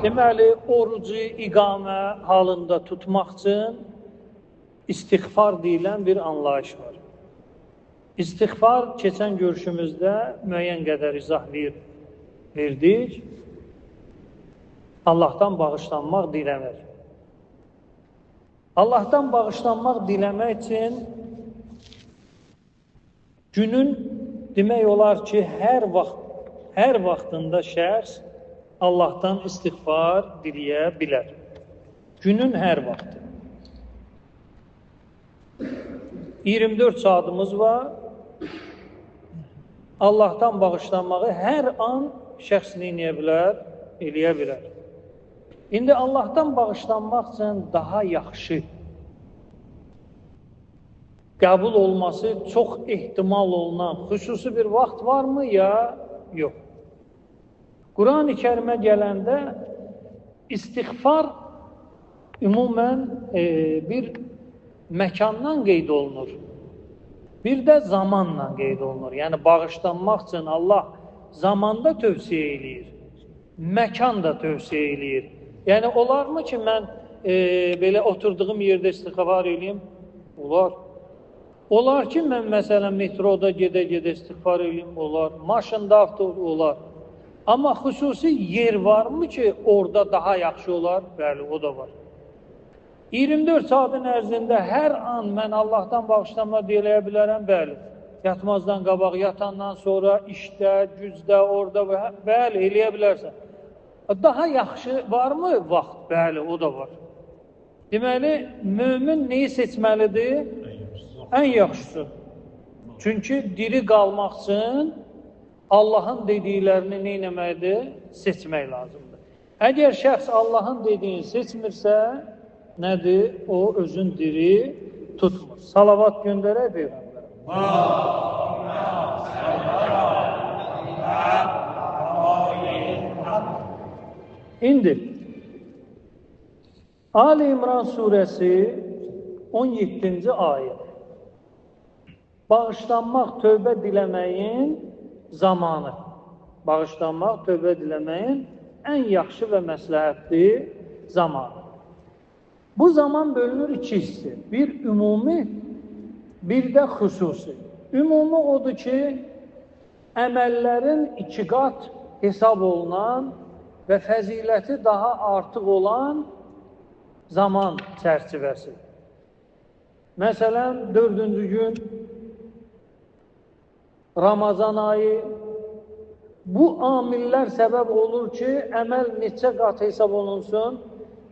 Deməli, orucu iqamə halında tutmaq üçün istiğfar deyilən bir anlayış var. İstiğfar keçən görüşümüzdə müəyyən qədər izah verdik. Allahdan bağışlanmaq diləmək. Allahdan bağışlanmaq diləmək üçün günün demək olar ki, hər vaxtında şəxs Allahdan istiğfar diləyə bilər. Günün hər vaxtı. 24 saatımız var. Allahdan bağışlanmağı hər an şəxs eləyə bilər. İndi Allahdan bağışlanmaq üçün daha yaxşı qəbul olması çox ehtimal olunan xüsusi bir vaxt varmı ya yox? Quran-ı Kərimə gələndə istiğfar ümumən bir məkandan qeyd olunur. Bir də zamanla qeyd olunur. Yəni, bağışlanmaq üçün Allah zamanda tövsiyə eləyir, məkan da tövsiyə eləyir. Yəni, olarmı ki, mən belə oturduğum yerdə istiğfar eləyim? Olar. Olar ki, mən məsələn metroda gedə-gedə istiğfar eləyim? Olar. Maşında, avtobusda olar. Amma xüsusi yer varmı ki, orada daha yaxşı olar? Bəli, o da var. 24 saatin ərzində hər an mən Allahdan bağışlanma deyə bilərəm, bəli. Yatmazdan qabaq, yatandan sonra, işdə, güzdə, orada, bəli, eləyə bilərsən. Daha yaxşı varmı vaxt? Bəli, o da var. Deməli, mömin neyi seçməlidir? Ən yaxşısı. Çünki diri qalmaq üçün Allahın dediklərini neynəməkdir? Seçmək lazımdır. Əgər şəxs Allahın dediyini seçmirsə, nədir? O özün diri tutmur. Salavat göndərək Peyğəmbərə. İndi Ali İmran surəsi 17-ci ayət. Bağışlanmaq, tövbə diləməyin zamanı. Bağışlanmaq, tövbə diləməyin ən yaxşı və məsləhətli zamanı. Bu zaman bölünür iki hissi. Bir ümumi, bir də xüsusi. Ümumi odur ki, əməllərin 2 qat hesab olunan və fəziləti daha artıq olan zaman çərçivəsi. Məsələn, 4-cü gün Ramazan ayı, bu amillər səbəb olur ki, əməl neçə qat hesab olunsun?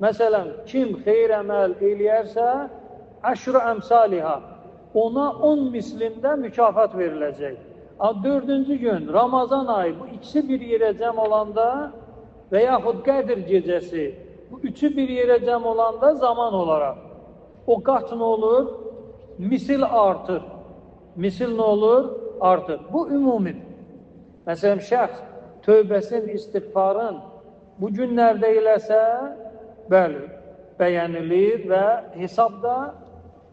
Məsələn, kim xeyir əməl eləyərsə, əşr-ü əmsalihə, ona 10 mislində mükafat veriləcək. 4-cü gün, Ramazan ayı, bu ikisi bir yerə cəm olanda və yaxud Qədir gecəsi, bu üçü bir yerə cəm olanda zaman olaraq o qat nə olur? Misil artır. Misil nə olur? Artır. Bu ümumidir. Məsələn, şəxs tövbəsin, istiğfarın bu günlərdə eləsə, bəli, bəyənilir və hesabda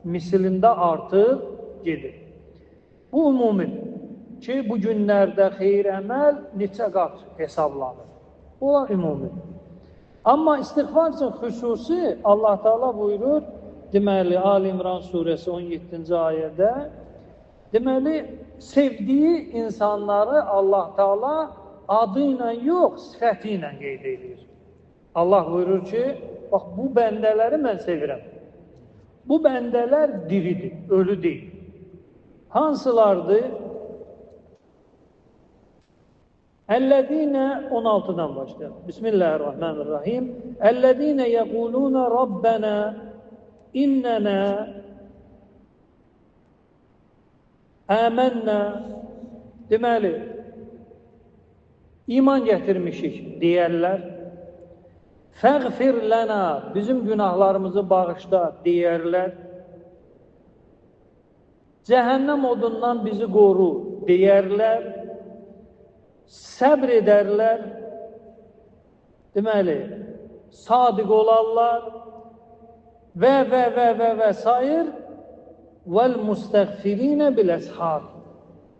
misilində artıq gedir. Bu ümumidir ki, bu günlərdə xeyir əməl neçə qat hesablanır. O ümumidir. Amma istiğfar üçün xüsusi Allah Teala buyurur, deməli, Ali İmran surəsi 17-ci ayədə, deməli, sevdiyi insanları Allah Teala adı ilə yox, sifəti ilə qeyd edir. Allah buyurur ki, bax, bu bəndələri mən sevirəm. Bu bəndələr diridir, ölü deyil. Hansılardır? Əllədinə 16-dan başlayalım. Bismillahirrahmanirrahim. Əllədinə yəqulunə Rabbənə innənə əmənnə. Deməli, iman gətirmişik deyərlər. Fəğfir lənə, bizim günahlarımızı bağışla deyərlər. Cəhənnəm odundan bizi qoru deyərlər. Səbr edərlər. Deməli, sadiq olarlar və sair vəl-müstəğfirinə bil-əshar.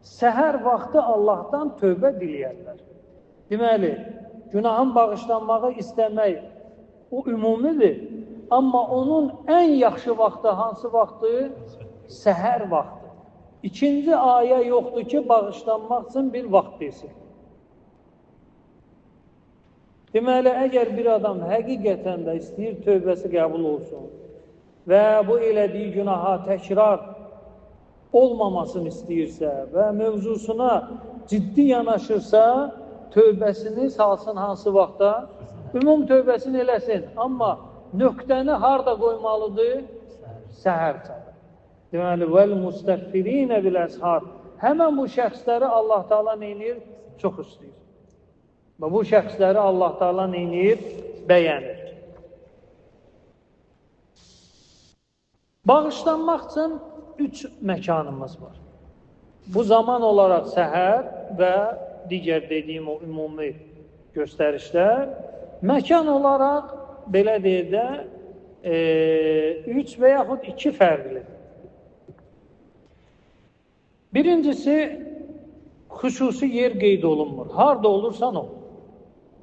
Səhər vaxtı Allahdan tövbə diləyərlər. Deməli, günahın bağışlanmağı istəmək o ümumidir. Amma onun ən yaxşı vaxtı hansı vaxtı? Səhər vaxtı. İkinci ayə yoxdur ki, bağışlanmaq üçün bir vaxt desin. Deməli, əgər bir adam həqiqətən də istəyir tövbəsi qəbul olsun və bu elədiyi günaha təkrar olmamasını istəyirsə və mövzusuna ciddi yanaşırsa, tövbəsini salsın hansı vaxtda? Ümum tövbəsini eləsin. Amma nöqtəni harada qoymalıdır? Səhər çağı. Deməli, vəl-müstəğfirinə bil-əshar. Həmən bu şəxsləri Allah Teala neynir? Çox istəyir. Və bu şəxsləri Allah Teala neynir? Bəyənir. Bağışlanmaq üçün 3 məkanımız var. Bu zaman olaraq səhər və digər dediyim o ümumi göstərişlər. Məkan olaraq, belə deyək də, 3 və yaxud 2 fərqli. Birincisi, xüsusi yer qeyd olunmur. Harada olursan ol.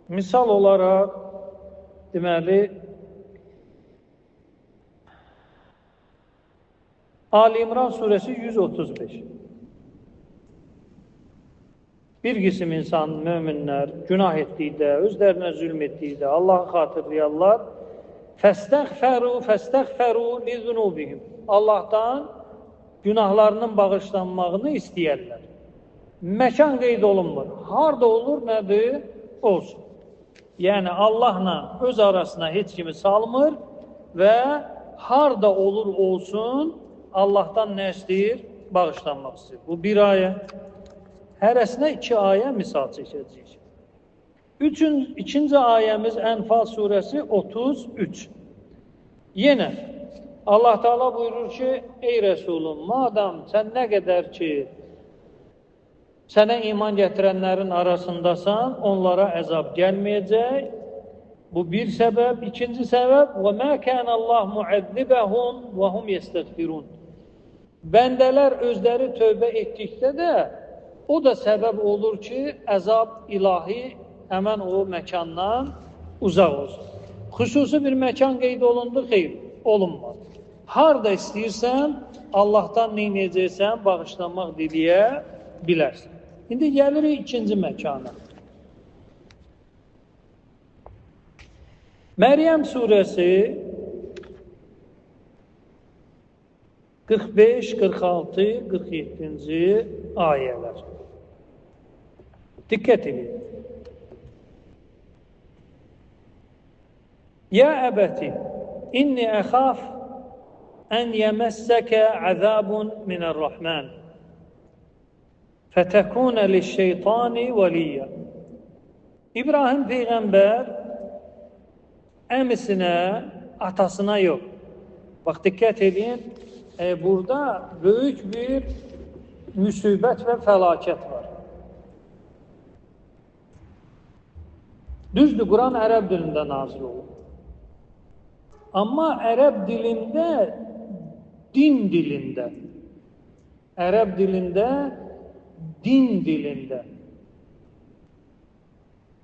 Misal olaraq, deməli, Ali İmran surəsi 135. Bir qisim insan, möminlər günah etdikdə, özlərinə zülm etdikdə Allahı xatırlayarlar. Fəstəğfəru li zunubihim. Allahdan günahlarının bağışlanmağını istəyərlər. Məkan qeyd olunmur. Harada olur, nədir? Olsun. Yəni, Allahla öz arasına heç kimi salmır və harada olur olsun, Allahdan nə istəyir? Bağışlanmaq istəyir. Bu bir ayə. Hərəsinə 2 ayə misal çəkəcəyik. İkinci ayəmiz Ənfal surəsi 33. Yenə Allah Teala buyurur ki, ey Rəsulum, madam sən nə qədər ki sənə iman gətirənlərin arasındasan, onlara əzab gəlməyəcək. Bu bir səbəb. İkinci səbəb, وَمَا كَانَ اللّٰهُ مُعَذِّبَهُمْ وَهُمْ يَسْتَغْفِرُونَ. Bəndələr özləri tövbə etdikdə də o da səbəb olur ki, əzab ilahi həmən o məkandan uzaq olsun. Xüsusi bir məkan qeyd olundu, xeyr, olunmadı. Harada istəyirsən, Allahdan neynəyəcəksən, bağışlanmaq diləyə bilərsən. İndi gəlirik ikinci məkana. Məryəm surəsi 45, 46, 47-ci ayələr. Diqqət edin. Ya əbəti, inni əxaf ən yəməssəkə əzabun minər-Rahman. Fətəkunə liş-şeytani vəliyyə. İbrahim Peyğəmbər əmisinə, atasına yox. Bax, diqqət edin, burada böyük bir müsibət və fəlakət var. Düzdür, Quran ərəb dilində nazil olur. Amma ərəb dilində, din dilində, ərəb dilində, din dilində.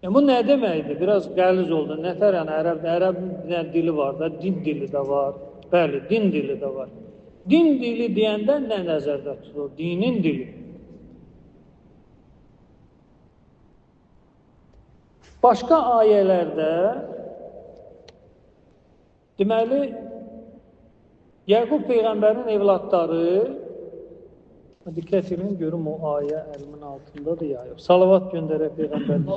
Bu nə deməkdir? Biraz qəliz oldu. Nətər, yəni ərəb dili var da, din dili də var. Bəli, din dili də var. Din dili deyəndə nə nəzərdə tutulur? Dinin dili. Başqa ayələrdə deməli, Yaqub Peyğəmbərin evladları, diqqət edin, görüm o ayə əlimin altındadır ya, yox. Salavat göndərək Peyğəmbərimizə.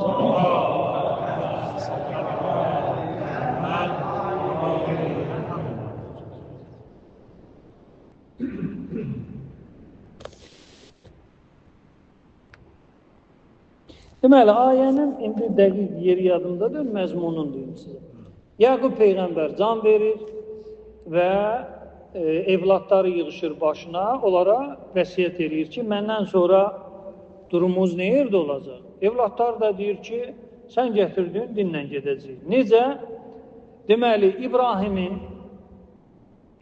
Deməli, ayənin indi dəqiq yeri yadımdadır, məzmunun deyim sizə. Yaqub Peyğəmbər can verir və evladları yığışır başına, onlara vəsiyyət edir ki, məndən sonra durumumuz nə yerdə olacaq? Evladlar da deyir ki, sən gətirdin, dinlə gedəcək. Necə? Deməli, İbrahimin,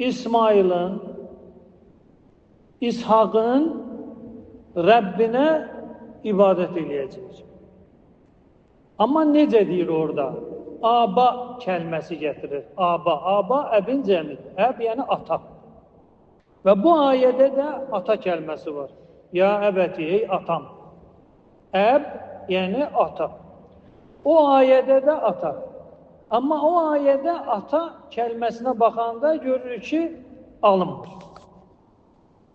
İsmailin, İshaqın Rəbbinə ibadət eləyəcək. Amma necə deyir orada? Aba kəlməsi gətirir. Aba, aba əbin cəmidir. Əb yəni ata. Və bu ayədə də ata kəlməsi var. Ya əbəti, ey atam. Əb yəni ata. O ayədə də ata. Amma o ayədə ata kəlməsinə baxanda görürük ki, alınmır.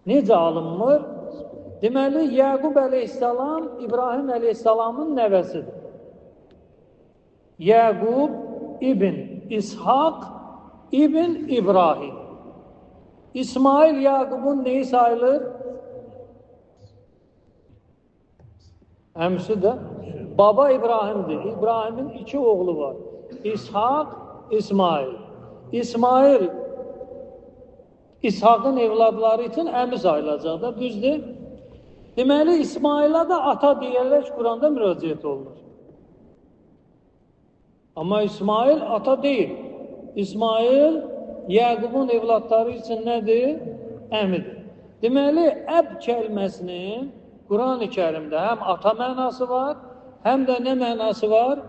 Necə alınmır? Deməli, Yaqub əleyhissalam İbrahim əleyhissalamın nəvəsidir. Yaqub ibn İshaq ibn İbrahim. İsmail Yaqubun neyi sayılır? Əmsi də baba İbrahimdir. İbrahimin iki oğlu var. İshaq, İsmail. İsmail İshaqın evladları üçün əmi sayılacaq da, düzdür? Deməli, İsmaila da ata deyərlər ki, Quranda müraciət olunur. Amma İsmail ata deyil. İsmail Yaqubun evladları üçün nədir? Əmidir. Deməli, əb kəlməsinin Quran-ı Kərimdə həm ata mənası var, həm də nə mənası var?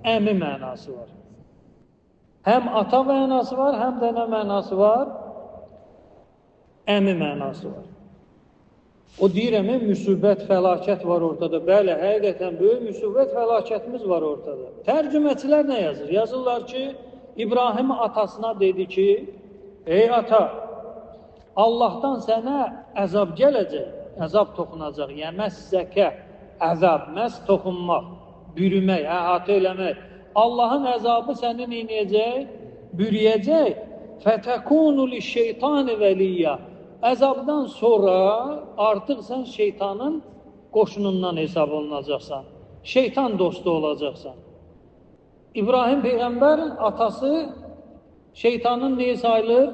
Əmi mənası var. Həm ata mənası var, həm də nə mənası var? Əmi mənası var. O deyirəm, müsibət, fəlakət var ortada. Bəli, həqiqətən böyük müsibət, fəlakətimiz var ortada. Tərcüməçilər nə yazır? Yazırlar ki, İbrahim atasına dedi ki, ey ata, Allahdan sənə əzab gələcək, əzab toxunacaq. Yəməssəkə əzab, məs toxunmaq, bürümək, əhatə eləmək. Allahın əzabı səni neynəyəcək? Bürüyəcək. Fətəkunu li şeytani vəliyyə. Əzabdan sonra artıq sən şeytanın qoşunundan hesab olunacaqsan. Şeytan dostu olacaqsan. İbrahim Peyğəmbərin atası şeytanın neyi sayılır?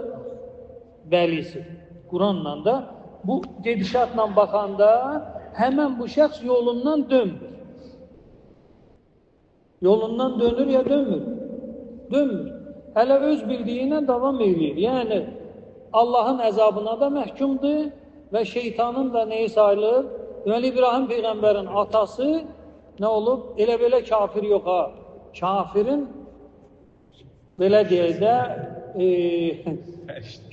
Vəlisi. Quranla da bu gedişatla baxanda həmən bu şəxs yolundan dönmür. Yolundan dönür ya dönmür? Dönmür. Hələ öz bildiyinə davam edir. Yəni, Allahın əzabına da məhkumdur və şeytanın da neyi sayılır? Deməli, İbrahim Peyğəmbərin atası nə olub? Elə belə kafir yox ha. Kafirin belə deyək də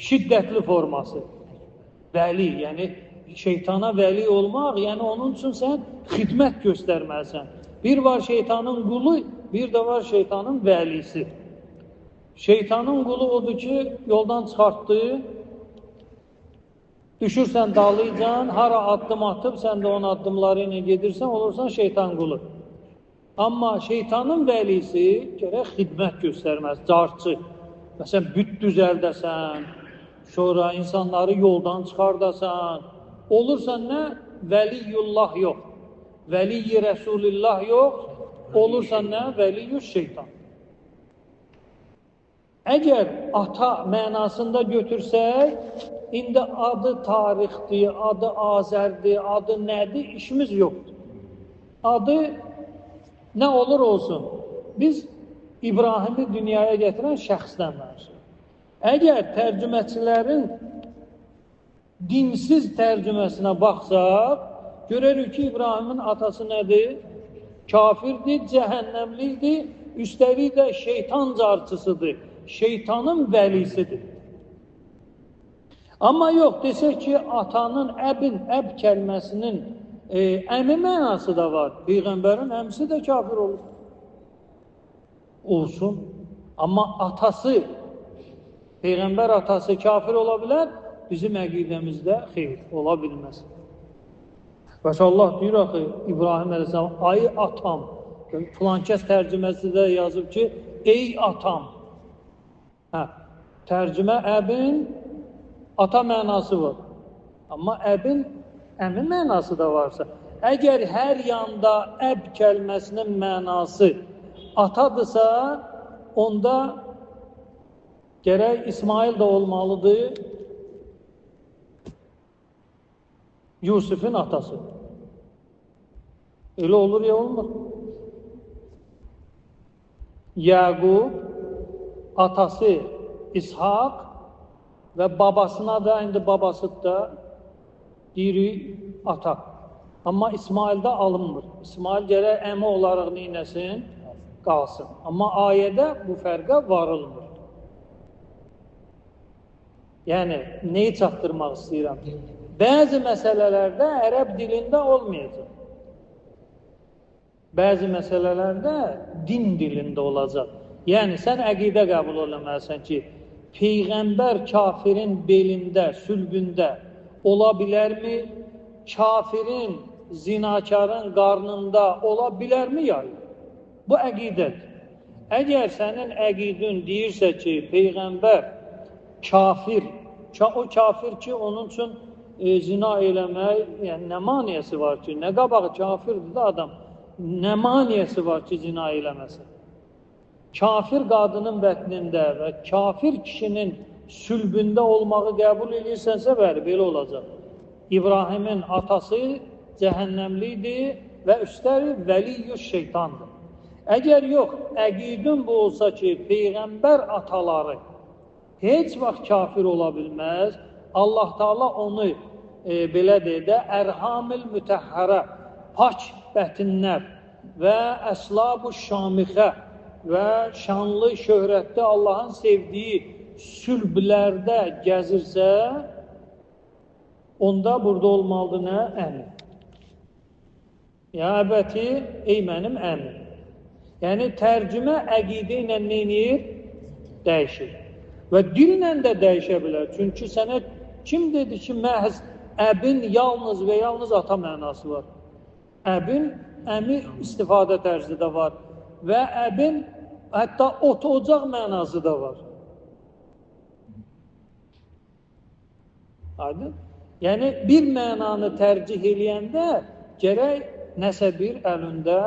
şiddətli forması. Vəli, yəni şeytana vəli olmaq, yəni onun üçün sən xidmət göstərməlisən. Bir var şeytanın qulu, bir də var şeytanın vəlisi. Şeytanın qulu odur ki, yoldan çıxartdı, düşürsən dalıcan, hara addım atıb, sən də onun addımları ilə gedirsən, olursan şeytan qulu. Amma şeytanın vəlisi gərək xidmət göstərməz, carçı. Məsələn, büt düzəldəsən, sonra insanları yoldan çıxardasan, olursan nə? Vəliyyullah yox, vəliyyi Rəsulillah yox, olursan nə? Vəliyyü şeytan. Əgər ata mənasında götürsək, indi adı tarixdir, adı Azərdir, adı nədir, işimiz yoxdur. Adı nə olur olsun, biz İbrahimi dünyaya gətirən şəxsdən danışırıq. Əgər tərcüməçilərin dinsiz tərcüməsinə baxsaq, görürük ki, İbrahimin atası nədir? Kafirdir, cəhənnəmlidir, üstəlik də şeytan carçısıdır. Şeytanın vəlisidir. Amma yox, desək ki, atanın, əbin, əb kəlməsinin əmi mənası da var. Peyğəmbərin əmsi də kafir olur. Olsun. Amma atası, Peyğəmbər atası kafir ola bilər, bizim əqidəmizdə xeyr, ola bilməz. Bəs Allah deyir axı, İbrahim əleyhissalam, ay atam, filankəs tərcüməsi də yazıb ki, ey atam. Hə, tərcümə əbin ata mənası var. Amma əbin əmi mənası da varsa, əgər hər yanda əb kəlməsinin mənası atadırsa, onda gərək İsmail də olmalıdır, Yusuf'un atası. Öyle olur ya olmaz. Yaqub atası İshak ve babasına da indi babası da diri ata. Amma İsmaildə alınmır. İsmail gərək əmi olaraq neynəsin? Qalsın. Amma ayədə bu fərqə varılmır. Yəni, neyi çatdırmaq istəyirəm? Bəzi məsələlərdə ərəb dilində olmayacaq. Bəzi məsələlərdə din dilində olacaq. Yəni, sən əqidə qəbul eləməlisən ki, Peyğəmbər kafirin belində, sülbündə ola bilərmi? Kafirin, zinakarın qarnında ola bilərmi ya? Bu əqidədir. Əgər sənin əqidin deyirsə ki, Peyğəmbər kafir, o kafir ki, onun üçün zina eləmək, yəni nə maniyəsi var ki, nə qabağı kafirdir da adam, nə maniyəsi var ki, zina eləməsin? Kafir qadının bətnində və kafir kişinin sülbündə olmağı qəbul edirsənsə, bəli, belə olacaq. İbrahimin atası cəhənnəmlidir və üstəlik vəliyyü şeytandır. Əgər yox, əqidin bu olsa ki, Peyğəmbər ataları heç vaxt kafir ola bilməz, Allah Teala onu belə deyək də, ərhamil mütəhhərə, pak bətinlər və əslab-ı şamixə və şanlı, şöhrətli Allahın sevdiyi sülblərdə gəzirsə, onda burada olmalıdır nə? Əmi. Ya əbəti, ey mənim əmim. Yəni, tərcümə əqidə ilə neynir? Dəyişir. Və dillə də dəyişə bilər. Çünki sənə kim dedi ki, məhz əbin yalnız və yalnız ata mənası var? Əbin, əmi istifadə tərzi də var. Və əbin hətta ot ocaq mənası da var. Aydın? Yəni, bir mənanı tərcih eləyəndə gərək nəsə bir əlində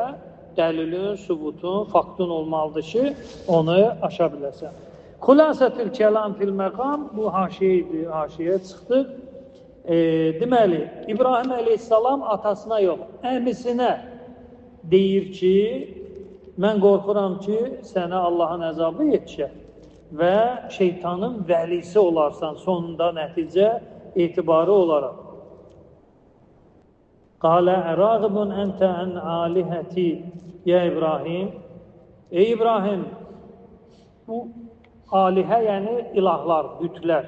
dəlilin, subutun, faktun olmalıdır ki, onu aşa biləsən. Xülasətül kəlam fil məqam, bu haşiyyə çıxdıq. Deməli, İbrahim əleyhissalam atasına yox, əmisinə deyir ki, mən qorxuram ki, sənə Allahın əzabı yetişər və şeytanın vəlisi olarsan, sonunda nəticə etibarı olaraq. Qalə ərağibun əntə ən alihəti, ya İbrahim. Ey İbrahim, bu alihə yəni ilahlar, bütlər.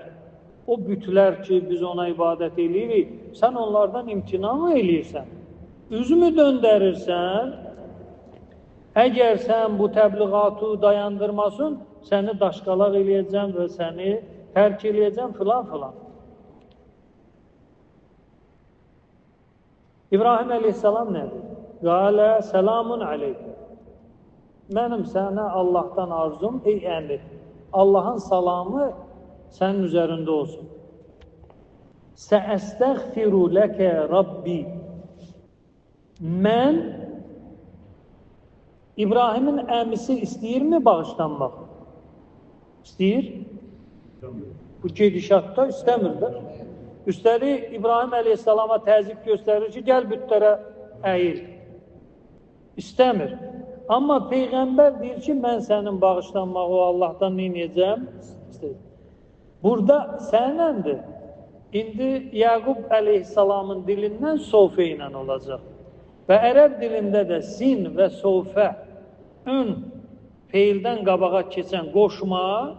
O bütlər ki, biz ona ibadət eləyirik, sən onlardan imtina mı eləyirsən? Üzümü döndərirsən, əgər sən bu təbliğatı dayandırmasın, səni daşqalaq eləyəcəm və səni tərk eləyəcəm filan filan. İbrahim əleyhissalam nədir? Qalə selamun aleyküm. Mənim sənə Allahdan arzum, ey əmir, Allahın salamı sənin üzərində olsun. Səəstəğfiru ləkə Rabbi. Mən İbrahimin əmisi istəyirmi bağışlanmaq? İstəyir. Bu gedişatda istəmirdir. Üstəlik, İbrahim əleyhissalama təzyiq göstərir ki, gəl bütlərə əyil. İstəmir. Amma Peyğəmbər deyir ki, mən sənin bağışlanmağı Allahdan neyəcəm? İstəyir. Burada sənəndir. İndi Yaqub əleyhissalamın dilindən sofə ilə olacaq. Və ərəb dilində də sin və sofə ün feildən qabağa keçən qoşma,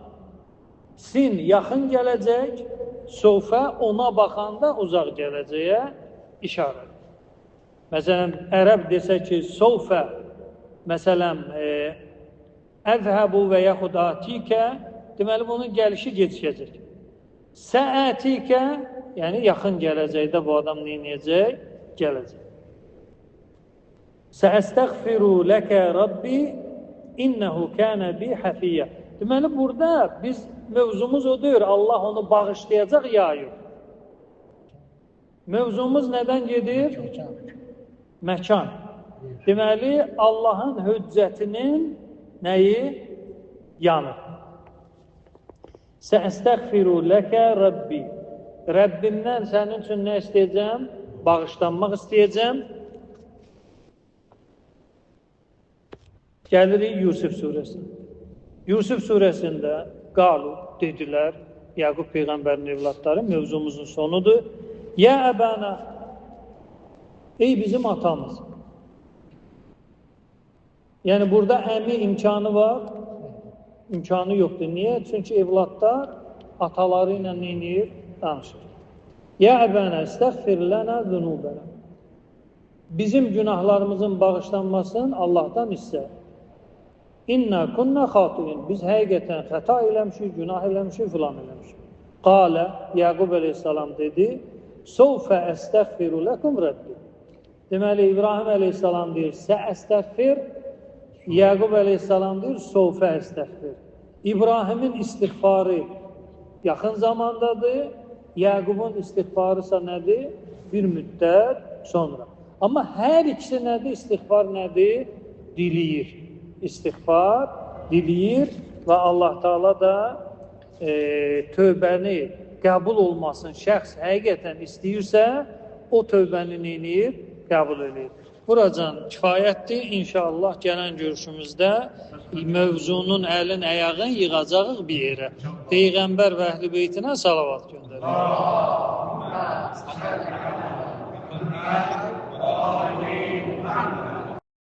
sin yaxın gələcək, sofə ona baxanda uzaq gələcəyə işarət. Məsələn, ərəb desə ki, sofə, məsələn, əzhəbu və yaxud atikə, deməli, bunun gəlişi gecikəcək. Səətikə, yəni yaxın gələcəkdə bu adam neyəcək? Gələcək. Səəstəğfiru ləkə Rabbi, innəhu kənə bi həfiyyə. Deməli, burada biz mövzumuz o deyir, Allah onu bağışlayacaq ya yox. Mövzumuz nədən gedir? Məkan. Deməli, Allahın hüccətinin nəyi? Yanı. Səəstəğfiru ləkə Rabbi. Rəbbimdən sənin üçün nə istəyəcəm? Bağışlanmaq istəyəcəm. Gəlirik Yusuf surəsində. Yusuf surəsində qalu, dedilər, Yaqub Peyğəmbərin evlatları, mövzumuzun sonudur. Ya əbənə, Ey bizim atamız. Yəni burada əmi imkanı var, imkanı yoxdur. Niyə? Çünki evladlar ataları ilə neynir? Danışır. Ya əbənə istəğfir lənə zunubənə. Bizim günahlarımızın bağışlanmasını Allahdan istər. İnna kunna xatirin. Biz həqiqətən xəta eləmişik, günah eləmişik, filan eləmişik. Qalə, Yaqub əleyhissalam dedi, Sovfə əstəğfiru ləkum rəbbi. Deməli, İbrahim əleyhissalam deyir, Səəstəğfir, Yaqub əleyhissalam deyir, Sovfə əstəğfir. İbrahimin istiğfarı yaxın zamandadır, Yaqubun istiğfarı isə nədir? Bir müddət sonra. Amma hər ikisi nədir? İstiğfar nədir? Diliyir. İstiğfar diliyir və Allah Teala da tövbəni qəbul olmasın şəxs həqiqətən istəyirsə, o tövbəni neyir? Qəbul edir. Buracan kifayətdir. İnşallah gələn görüşümüzdə mövzunun əlin, ayağın yığacağıq bir yerə. Peyğəmbər və Əhl-i Beytinə salavat göndərir.